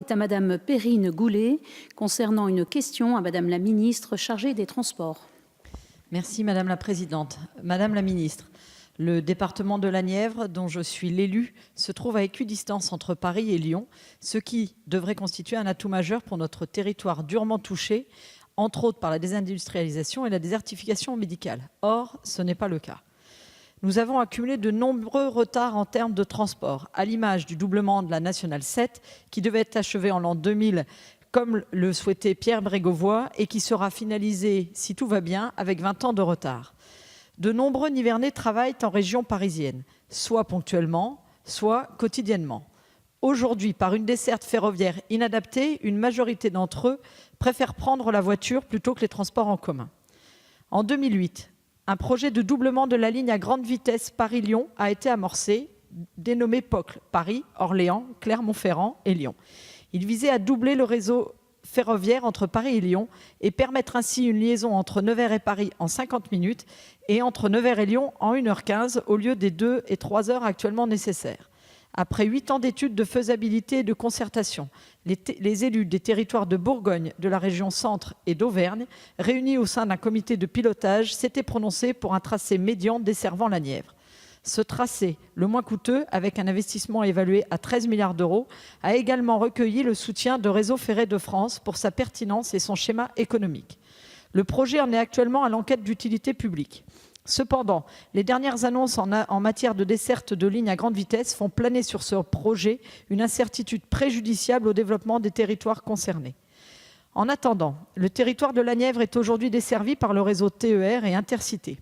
Est à Madame Perrine Goulet concernant une question à Madame la ministre chargée des Transports. Merci Madame la Présidente. Madame la Ministre, le département de la Nièvre, dont je suis l'élu, se trouve à équidistance entre Paris et Lyon, ce qui devrait constituer un atout majeur pour notre territoire durement touché, entre autres par la désindustrialisation et la désertification médicale. Or, ce n'est pas le cas. Nous avons accumulé de nombreux retards en termes de transport, à l'image du doublement de la nationale 7, qui devait être achevé en l'an 2000, comme le souhaitait Pierre Brégovoy, et qui sera finalisé, si tout va bien, avec 20 ans de retard. De nombreux Nivernais travaillent en région parisienne, soit ponctuellement, soit quotidiennement. Aujourd'hui, par une desserte ferroviaire inadaptée, une majorité d'entre eux préfèrent prendre la voiture plutôt que les transports en commun. En 2008, un projet de doublement de la ligne à grande vitesse Paris-Lyon a été amorcé, dénommé POCL, Paris, Orléans, Clermont-Ferrand et Lyon. Il visait à doubler le réseau ferroviaire entre Paris et Lyon et permettre ainsi une liaison entre Nevers et Paris en 50 minutes et entre Nevers et Lyon en 1h15 au lieu des 2 et 3 heures actuellement nécessaires. Après 8 ans d'études de faisabilité et de concertation, les élus des territoires de Bourgogne, de la région Centre et d'Auvergne, réunis au sein d'un comité de pilotage, s'étaient prononcés pour un tracé médian desservant la Nièvre. Ce tracé, le moins coûteux, avec un investissement évalué à 13 milliards d'euros, a également recueilli le soutien de Réseau ferré de France pour sa pertinence et son schéma économique. Le projet en est actuellement à l'enquête d'utilité publique. Cependant, les dernières annonces en matière de desserte de lignes à grande vitesse font planer sur ce projet une incertitude préjudiciable au développement des territoires concernés. En attendant, le territoire de la Nièvre est aujourd'hui desservi par le réseau TER et Intercités.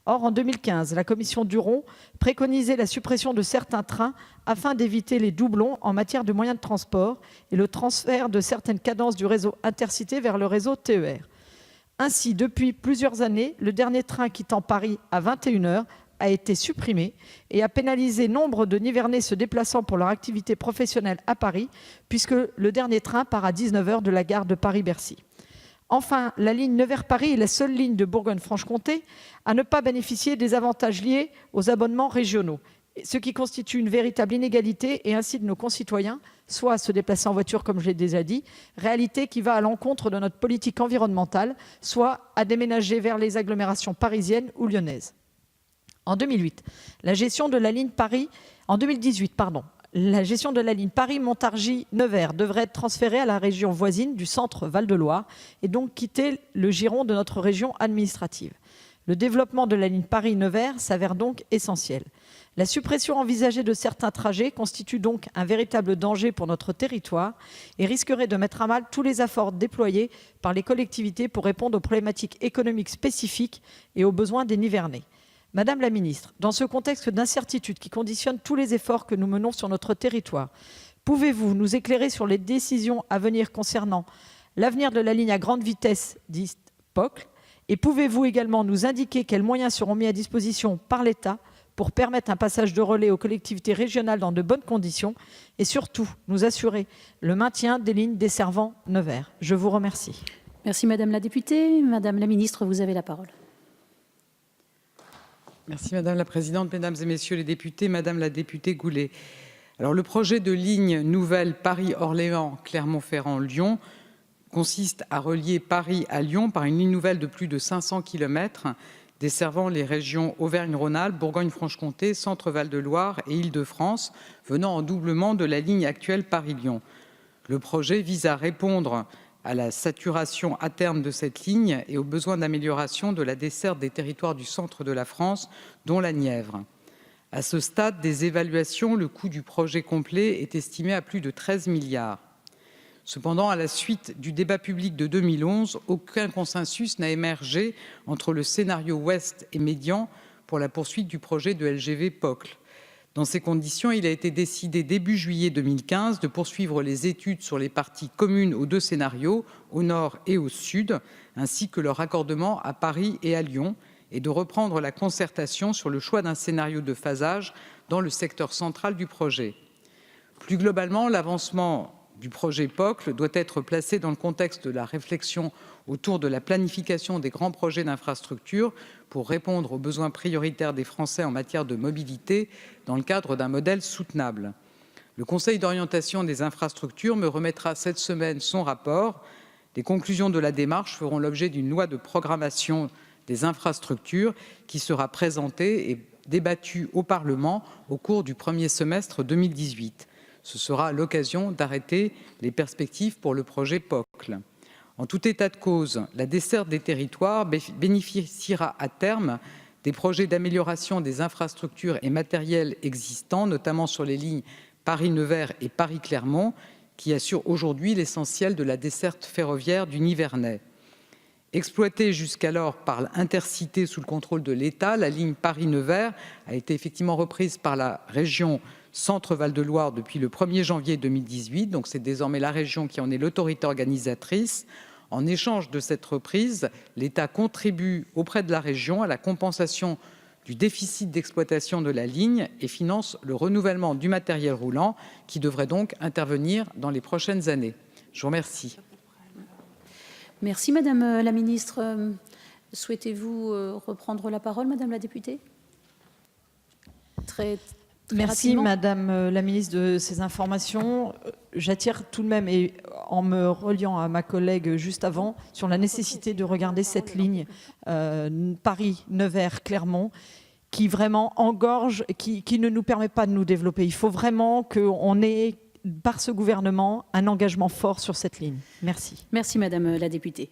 Or, en 2015, la commission Duron préconisait la suppression de certains trains afin d'éviter les doublons en matière de moyens de transport et le transfert de certaines cadences du réseau Intercité vers le réseau TER. Ainsi, depuis plusieurs années, le dernier train quittant Paris à 21h a été supprimé et a pénalisé nombre de Nivernais se déplaçant pour leur activité professionnelle à Paris, puisque le dernier train part à 19h de la gare de Paris-Bercy. Enfin, la ligne Nevers-Paris est la seule ligne de Bourgogne-Franche-Comté à ne pas bénéficier des avantages liés aux abonnements régionaux, ce qui constitue une véritable inégalité et incite nos concitoyens soit à se déplacer en voiture, comme je l'ai déjà dit, réalité qui va à l'encontre de notre politique environnementale, soit à déménager vers les agglomérations parisiennes ou lyonnaises. En 2018, la gestion de la ligne Paris-Montargis-Nevers devrait être transférée à la région voisine du centre Val-de-Loire et donc quitter le giron de notre région administrative. Le développement de la ligne Paris-Nevers s'avère donc essentiel. La suppression envisagée de certains trajets constitue donc un véritable danger pour notre territoire et risquerait de mettre à mal tous les efforts déployés par les collectivités pour répondre aux problématiques économiques spécifiques et aux besoins des Nivernais. Madame la Ministre, dans ce contexte d'incertitude qui conditionne tous les efforts que nous menons sur notre territoire, pouvez-vous nous éclairer sur les décisions à venir concernant l'avenir de la ligne à grande vitesse dite POCL et pouvez-vous également nous indiquer quels moyens seront mis à disposition par l'État pour permettre un passage de relais aux collectivités régionales dans de bonnes conditions et surtout nous assurer le maintien des lignes desservant Nevers. Je vous remercie. Merci Madame la députée. Madame la ministre, vous avez la parole. Merci Madame la Présidente, Mesdames et Messieurs les députés, Madame la députée Goulet. Alors, le projet de ligne nouvelle Paris-Orléans, Clermont-Ferrand-Lyon consiste à relier Paris à Lyon par une ligne nouvelle de plus de 500 km desservant les régions Auvergne-Rhône-Alpes, Bourgogne-Franche-Comté, Centre-Val-de-Loire et Île-de-France, venant en doublement de la ligne actuelle Paris-Lyon. Le projet vise à répondre à la saturation à terme de cette ligne et aux besoins d'amélioration de la desserte des territoires du centre de la France, dont la Nièvre. À ce stade des évaluations, le coût du projet complet est estimé à plus de 13 milliards. Cependant, à la suite du débat public de 2011, aucun consensus n'a émergé entre le scénario ouest et médian pour la poursuite du projet de LGV POCL. Dans ces conditions, il a été décidé début juillet 2015 de poursuivre les études sur les parties communes aux deux scénarios, au nord et au sud, ainsi que leur raccordement à Paris et à Lyon, et de reprendre la concertation sur le choix d'un scénario de phasage dans le secteur central du projet. Plus globalement, l'avancement du projet POCL doit être placé dans le contexte de la réflexion autour de la planification des grands projets d'infrastructure pour répondre aux besoins prioritaires des Français en matière de mobilité dans le cadre d'un modèle soutenable. Le Conseil d'orientation des infrastructures me remettra cette semaine son rapport. Les conclusions de la démarche feront l'objet d'une loi de programmation des infrastructures qui sera présentée et débattue au Parlement au cours du premier semestre 2018. Ce sera l'occasion d'arrêter les perspectives pour le projet POCL. En tout état de cause, la desserte des territoires bénéficiera à terme des projets d'amélioration des infrastructures et matériels existants, notamment sur les lignes Paris-Nevers et Paris-Clermont, qui assurent aujourd'hui l'essentiel de la desserte ferroviaire du Nivernais. Exploitée jusqu'alors par l'Intercité sous le contrôle de l'État, la ligne Paris-Nevers a été effectivement reprise par la région Centre-Val de Loire depuis le 1er janvier 2018. Donc c'est désormais la région qui en est l'autorité organisatrice. En échange de cette reprise, l'État contribue auprès de la région à la compensation du déficit d'exploitation de la ligne et finance le renouvellement du matériel roulant qui devrait donc intervenir dans les prochaines années. Je vous remercie. Merci Madame la Ministre. Souhaitez-vous reprendre la parole, Madame la députée ? Très Merci rapidement. Madame la Ministre de ces informations. J'attire tout de même, et en me reliant à ma collègue juste avant, sur la nécessité de regarder cette ligne Paris-Nevers-Clermont qui vraiment engorge, qui ne nous permet pas de nous développer. Il faut vraiment qu'on ait, par ce gouvernement, un engagement fort sur cette ligne. Merci. Merci Madame la députée.